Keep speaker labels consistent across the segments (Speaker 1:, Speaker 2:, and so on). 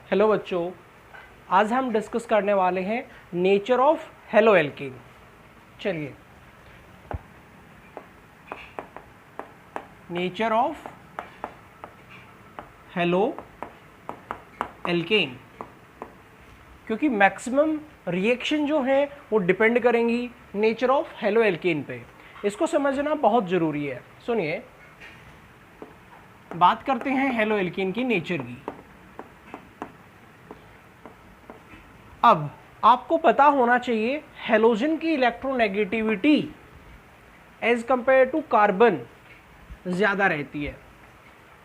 Speaker 1: Hello बच्चों, आज हम डिस्कस करने वाले हैं नेचर ऑफ हेलो एल्केन। चलिए, नेचर ऑफ हेलो एल्केन, क्योंकि मैक्सिमम रिएक्शन जो है वो डिपेंड करेंगी नेचर ऑफ हेलो एल्केन पे। इसको समझना बहुत ज़रूरी है। सुनिए, बात करते हैं हेलो एल्केन की नेचर की। अब आपको पता होना चाहिए हेलोजन की electronegativity as compare to carbon ज़्यादा रहती है।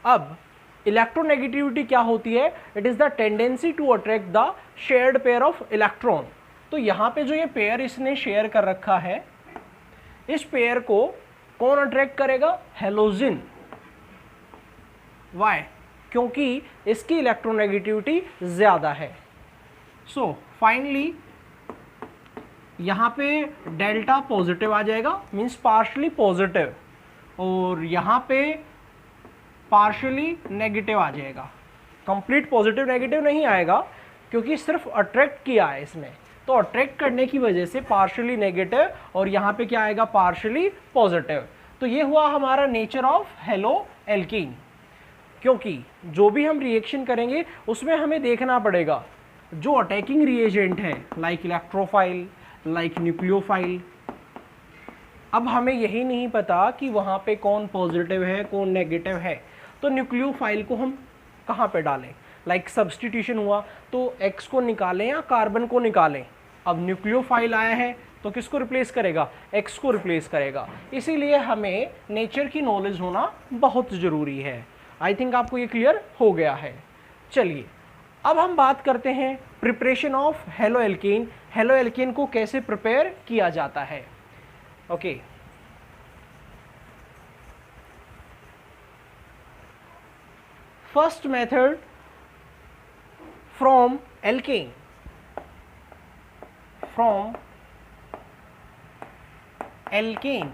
Speaker 1: अब इलेक्ट्रोनेगेटिविटी क्या होती है? It is the tendency to attract the shared pair of electron. तो यहाँ पे जो ये पेयर इसने शेयर कर रखा है, इस पेयर को कौन अट्रैक्ट करेगा? हेलोजन। वाई? क्योंकि इसकी इलेक्ट्रोनेगेटिविटी ज़्यादा है। सो फाइनली यहाँ पे डेल्टा पॉजिटिव आ जाएगा, मीन्स पार्शली पॉजिटिव, और यहाँ पे पार्शली नेगेटिव आ जाएगा। कंप्लीट पॉजिटिव नेगेटिव नहीं आएगा क्योंकि सिर्फ अट्रैक्ट किया है इसने, तो अट्रैक्ट करने की वजह से पार्शली नेगेटिव और यहाँ पे क्या आएगा? Partially positive. तो ये हुआ हमारा नेचर ऑफ हेलो एल्कीन। क्योंकि जो भी हम रिएक्शन करेंगे उसमें हमें देखना पड़ेगा जो अटैकिंग रिएजेंट है, लाइक इलेक्ट्रोफाइल, लाइक न्यूक्लियोफाइल। अब हमें यही नहीं पता कि वहाँ पे कौन पॉजिटिव है कौन नेगेटिव है, तो न्यूक्लियोफाइल को हम कहाँ पे डालें? लाइक सब्स्टिट्यूशन हुआ तो X को निकालें या कार्बन को निकालें। अब न्यूक्लियोफाइल आया है तो किसको रिप्लेस करेगा? X को रिप्लेस करेगा। इसीलिए हमें नेचर की नॉलेज होना बहुत ज़रूरी है। आई थिंक आपको ये क्लियर हो गया है। चलिए, अब हम बात करते हैं preparation of haloalkane. Haloalkane को कैसे प्रिपेयर किया जाता है? Okay, first method from alkane, from alkane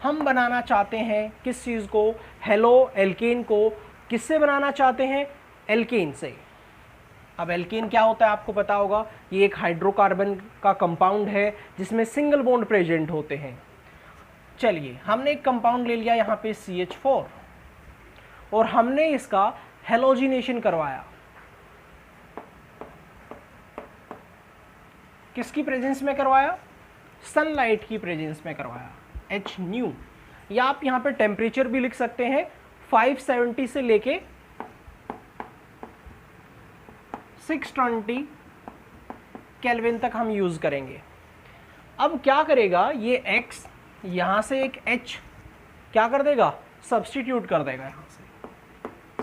Speaker 1: हम बनाना चाहते हैं किस चीज़ को? हेलो एल्केन को किससे बनाना चाहते हैं? एल्केन से। अब एल्केन क्या होता है आपको पता होगा, ये एक हाइड्रोकार्बन का कंपाउंड है जिसमें सिंगल बॉन्ड प्रेजेंट होते हैं। चलिए, हमने एक कंपाउंड ले लिया यहाँ पे CH4 और हमने इसका हेलोजिनेशन करवाया। किसकी प्रेजेंस में करवाया? सनलाइट की प्रेजेंस में करवाया, HNu। या आप यहाँ पे टेम्परेचर भी लिख सकते हैं, 570 से लेके 620 केल्विन तक हम यूज़ करेंगे। अब क्या करेगा ये X, यहाँ से एक H क्या कर देगा? सब्स्टिट्यूट कर देगा। यहाँ से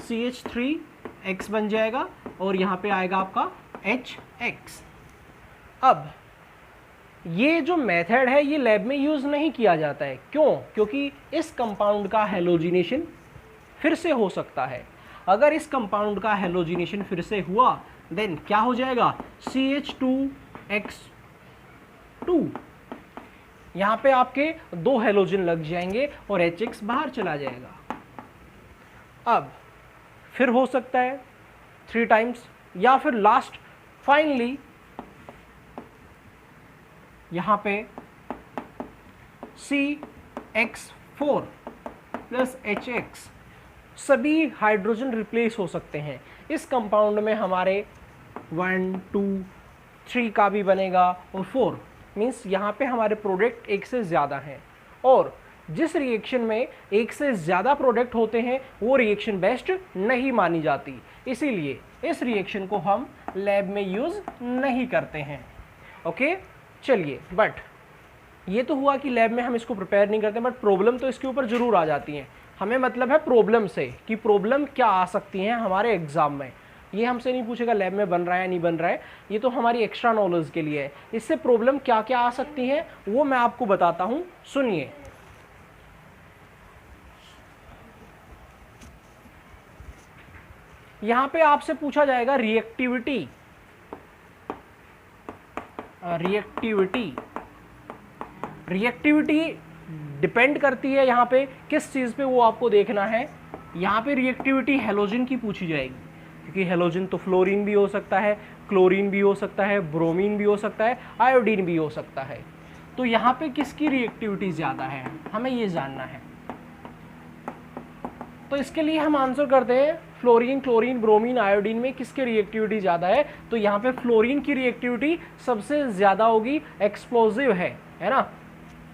Speaker 1: CH3X बन जाएगा और यहाँ पे आएगा आपका HX। अब ये जो मेथड है ये लैब में यूज़ नहीं किया जाता है। क्यों? क्योंकि इस कंपाउंड का हेलोजिनेशन फिर से हो सकता है। अगर इस कंपाउंड का हेलोजिनेशन फिर से हुआ देन क्या हो जाएगा? CH2X2। यहाँ पे आपके 2 हेलोजन लग जाएंगे और HX बाहर चला जाएगा। अब फिर हो सकता है 3 टाइम्स, या फिर लास्ट फाइनली यहाँ पे CX4 प्लस HX, सभी हाइड्रोजन रिप्लेस हो सकते हैं। इस कंपाउंड में हमारे 1, 2, 3 का भी बनेगा और 4, मीन्स यहाँ पे हमारे प्रोडक्ट एक से ज़्यादा हैं। और जिस रिएक्शन में एक से ज़्यादा प्रोडक्ट होते हैं वो रिएक्शन बेस्ट नहीं मानी जाती, इसीलिए इस रिएक्शन को हम लैब में यूज़ नहीं करते हैं। ओके, चलिए, बट ये तो हुआ कि लैब में हम इसको प्रिपेयर नहीं करते, बट प्रॉब्लम तो इसके ऊपर ज़रूर आ जाती हैं। हमें मतलब है प्रॉब्लम से कि प्रॉब्लम क्या आ सकती हैं हमारे एग्ज़ाम में। ये हमसे नहीं पूछेगा लैब में बन रहा है नहीं बन रहा है, ये तो हमारी एक्स्ट्रा नॉलेज के लिए है। इससे प्रॉब्लम क्या क्या आ सकती हैं वो मैं आपको बताता हूँ, सुनिए। यहाँ पे आपसे पूछा जाएगा रिएक्टिविटी। रिएक्टिविटी डिपेंड करती है यहाँ पे किस चीज़ पे, वो आपको देखना है। यहाँ पे रिएक्टिविटी हेलोजन की पूछी जाएगी। क्योंकि हेलोजन तो फ्लोरीन भी हो सकता है, क्लोरीन भी हो सकता है, ब्रोमीन भी हो सकता है, आयोडीन भी हो सकता है। तो यहाँ पे किसकी रिएक्टिविटी ज़्यादा है, हमें ये जानना है। तो इसके लिए हम आंसर करते हैं फ्लोरीन, क्लोरीन, ब्रोमीन, आयोडीन में किसकी रिएक्टिविटी ज़्यादा है। तो यहाँ पे फ्लोरीन की रिएक्टिविटी सबसे ज़्यादा होगी, एक्सप्लोजिव है ना।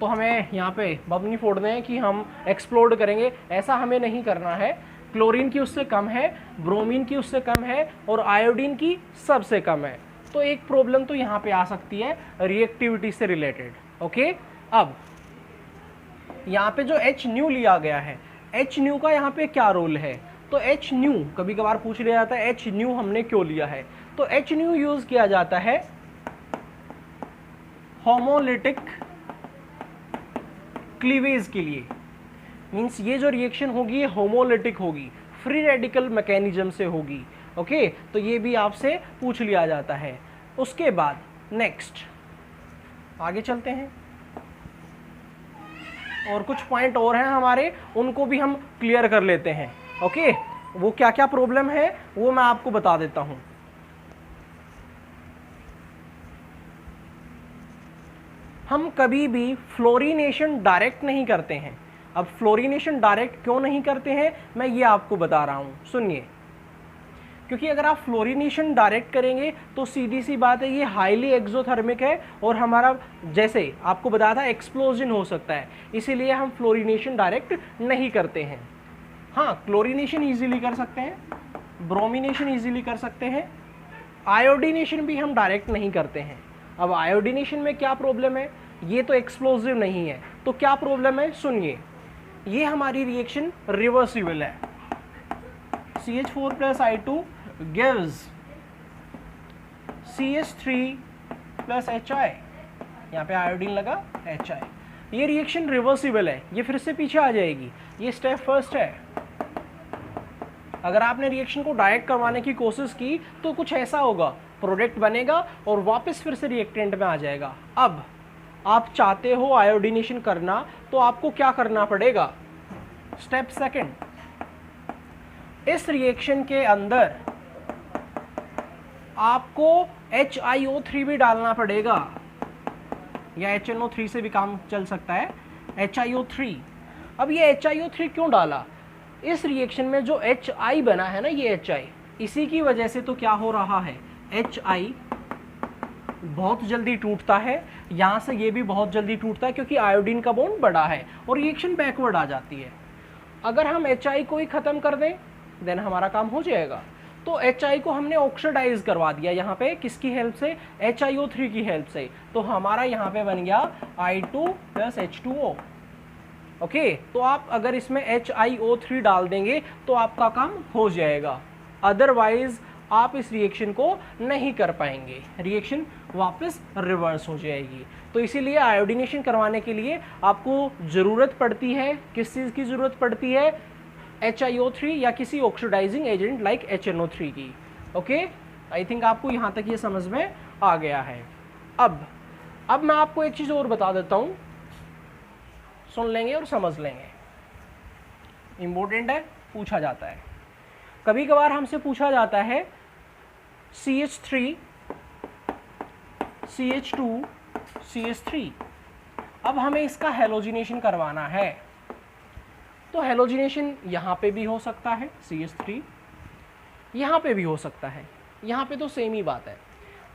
Speaker 1: तो हमें यहाँ पे बम नहीं फोड़ने हैं कि हम एक्सप्लोड करेंगे, ऐसा हमें नहीं करना है। क्लोरीन की उससे कम है, ब्रोमीन की उससे कम है और आयोडीन की सबसे कम है। तो एक प्रॉब्लम तो यहाँ पे आ सकती है रिएक्टिविटी से रिलेटेड। ओके, अब यहाँ पे जो एच न्यू लिया गया है, एच न्यू का यहाँ पे क्या रोल है। तो एच न्यू कभी कभार पूछ लिया जाता है एच न्यू हमने क्यों लिया है। तो एच न्यू यूज किया जाता है होमोलिटिक क्लीवेज के लिए। मीन्स ये जो रिएक्शन होगी ये होमोलिटिक होगी, फ्री रेडिकल मैकेनिज्म से होगी। ओके, तो ये भी आपसे पूछ लिया जाता है। उसके बाद नेक्स्ट आगे चलते हैं, और कुछ पॉइंट और हैं हमारे, उनको भी हम क्लियर कर लेते हैं। ओके, वो क्या क्या प्रॉब्लम है वो मैं आपको बता देता हूं। हम कभी भी फ्लोरीनेशन डायरेक्ट नहीं करते हैं। अब फ्लोरीनेशन डायरेक्ट क्यों नहीं करते हैं मैं ये आपको बता रहा हूं, सुनिए। क्योंकि अगर आप फ्लोरीनेशन डायरेक्ट करेंगे तो सीधी सी बात है ये हाईली एक्सोथर्मिक है और हमारा जैसे आपको बताया था एक्सप्लोजन हो सकता है, इसीलिए हम फ्लोरीनेशन डायरेक्ट नहीं करते हैं। हाँ, क्लोरीनेशन इजीली कर सकते हैं, ब्रोमिनेशन इजीली कर सकते हैं, आयोडीनेशन भी हम डायरेक्ट नहीं करते हैं। अब आयोडीनेशन में क्या प्रॉब्लम है, ये तो एक्सप्लोजिव नहीं है, तो क्या प्रॉब्लम है सुनिए। ये हमारी रिएक्शन रिवर्सिबल है, CH4 plus I2 gives CH3 plus HI, यहाँ पे आयोडीन लगा HI। ये रिएक्शन रिवर्सिबल है, ये फिर से पीछे आ जाएगी, ये स्टेप फर्स्ट है। अगर आपने रिएक्शन को डायरेक्ट करवाने की कोशिश की तो कुछ ऐसा होगा, प्रोडक्ट बनेगा और वापस फिर से रिएक्टेंट में आ जाएगा। अब आप चाहते हो आयोडीनेशन करना तो आपको क्या करना पड़ेगा, स्टेप सेकंड, इस रिएक्शन के अंदर आपको HiO3 भी डालना पड़ेगा, या HNO3 से भी काम चल सकता है, HiO3। अब ये HiO3 क्यों डाला, इस रिएक्शन में जो HI बना है ना, ये HI, इसी की वजह से तो क्या हो रहा है, HI बहुत जल्दी टूटता है, यहाँ से ये भी बहुत जल्दी टूटता है क्योंकि आयोडीन का बॉन्ड बड़ा है और रिएक्शन बैकवर्ड आ जाती है। अगर हम HI को ही ख़त्म कर दें देन हमारा काम हो जाएगा। तो HI को हमने ऑक्सीडाइज करवा दिया यहाँ पे, किसकी हेल्प से, HiO3 की हेल्प से। तो हमारा यहाँ पे बन गया I2 + H2O। ओके, तो आप अगर इसमें HiO3 डाल देंगे तो आपका काम हो जाएगा, अदरवाइज आप इस रिएक्शन को नहीं कर पाएंगे, रिएक्शन वापस रिवर्स हो जाएगी। तो इसीलिए आयोडीनेशन करवाने के लिए आपको ज़रूरत पड़ती है, किस चीज़ की ज़रूरत पड़ती है, HiO3 या किसी ऑक्सीडाइजिंग एजेंट लाइक HNO3 की। ओके, आई थिंक आपको यहाँ तक ये समझ में आ गया है। अब मैं आपको एक चीज़ और बता देता हूँ, सुन लेंगे और समझ लेंगे, इम्पोर्टेंट है, पूछा जाता है कभी कभार, हमसे पूछा जाता है CH3 CH2 CH3। अब हमें इसका हेलोजिनेशन करवाना है, तो हेलोजिनेशन यहाँ पे भी हो सकता है, CH3 यहाँ पे भी हो सकता है, यहाँ पे तो सेम ही बात है।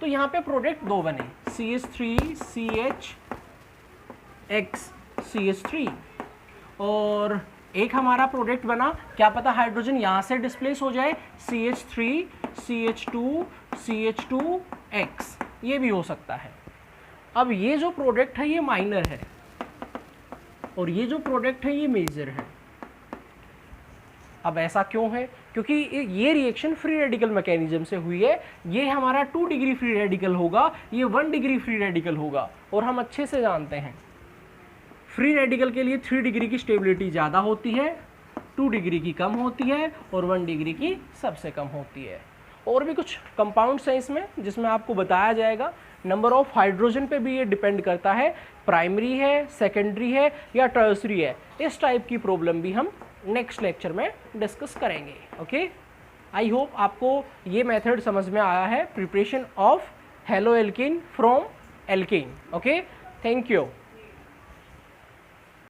Speaker 1: तो यहाँ पे प्रोडक्ट दो बने, CH3CHX CH3, और एक हमारा प्रोडक्ट बना, क्या पता हाइड्रोजन यहाँ से डिस्प्लेस हो जाए, CH3 CH2 CH2X, ये भी हो सकता है। अब ये जो प्रोडक्ट है ये माइनर है और ये जो प्रोडक्ट है ये मेजर है। अब ऐसा क्यों है, क्योंकि ये रिएक्शन फ्री रेडिकल मैकेनिज्म से हुई है, ये हमारा 2 डिग्री फ्री रेडिकल होगा, ये 1 डिग्री फ्री रेडिकल होगा, और हम अच्छे से जानते हैं फ्री रेडिकल के लिए 3 डिग्री की स्टेबिलिटी ज़्यादा होती है, 2 डिग्री की कम होती है और 1 डिग्री की सबसे कम होती है। और भी कुछ कंपाउंड्स हैं इसमें जिसमें आपको बताया जाएगा, नंबर ऑफ हाइड्रोजन पे भी ये डिपेंड करता है, प्राइमरी है, सेकेंडरी है या टर्सरी है। इस टाइप की प्रॉब्लम भी हम नेक्स्ट लेक्चर में डिस्कस करेंगे। ओके, आई होप आपको ये मेथड समझ में आया है, preparation of hello alkene from alkene. Okay, thank you.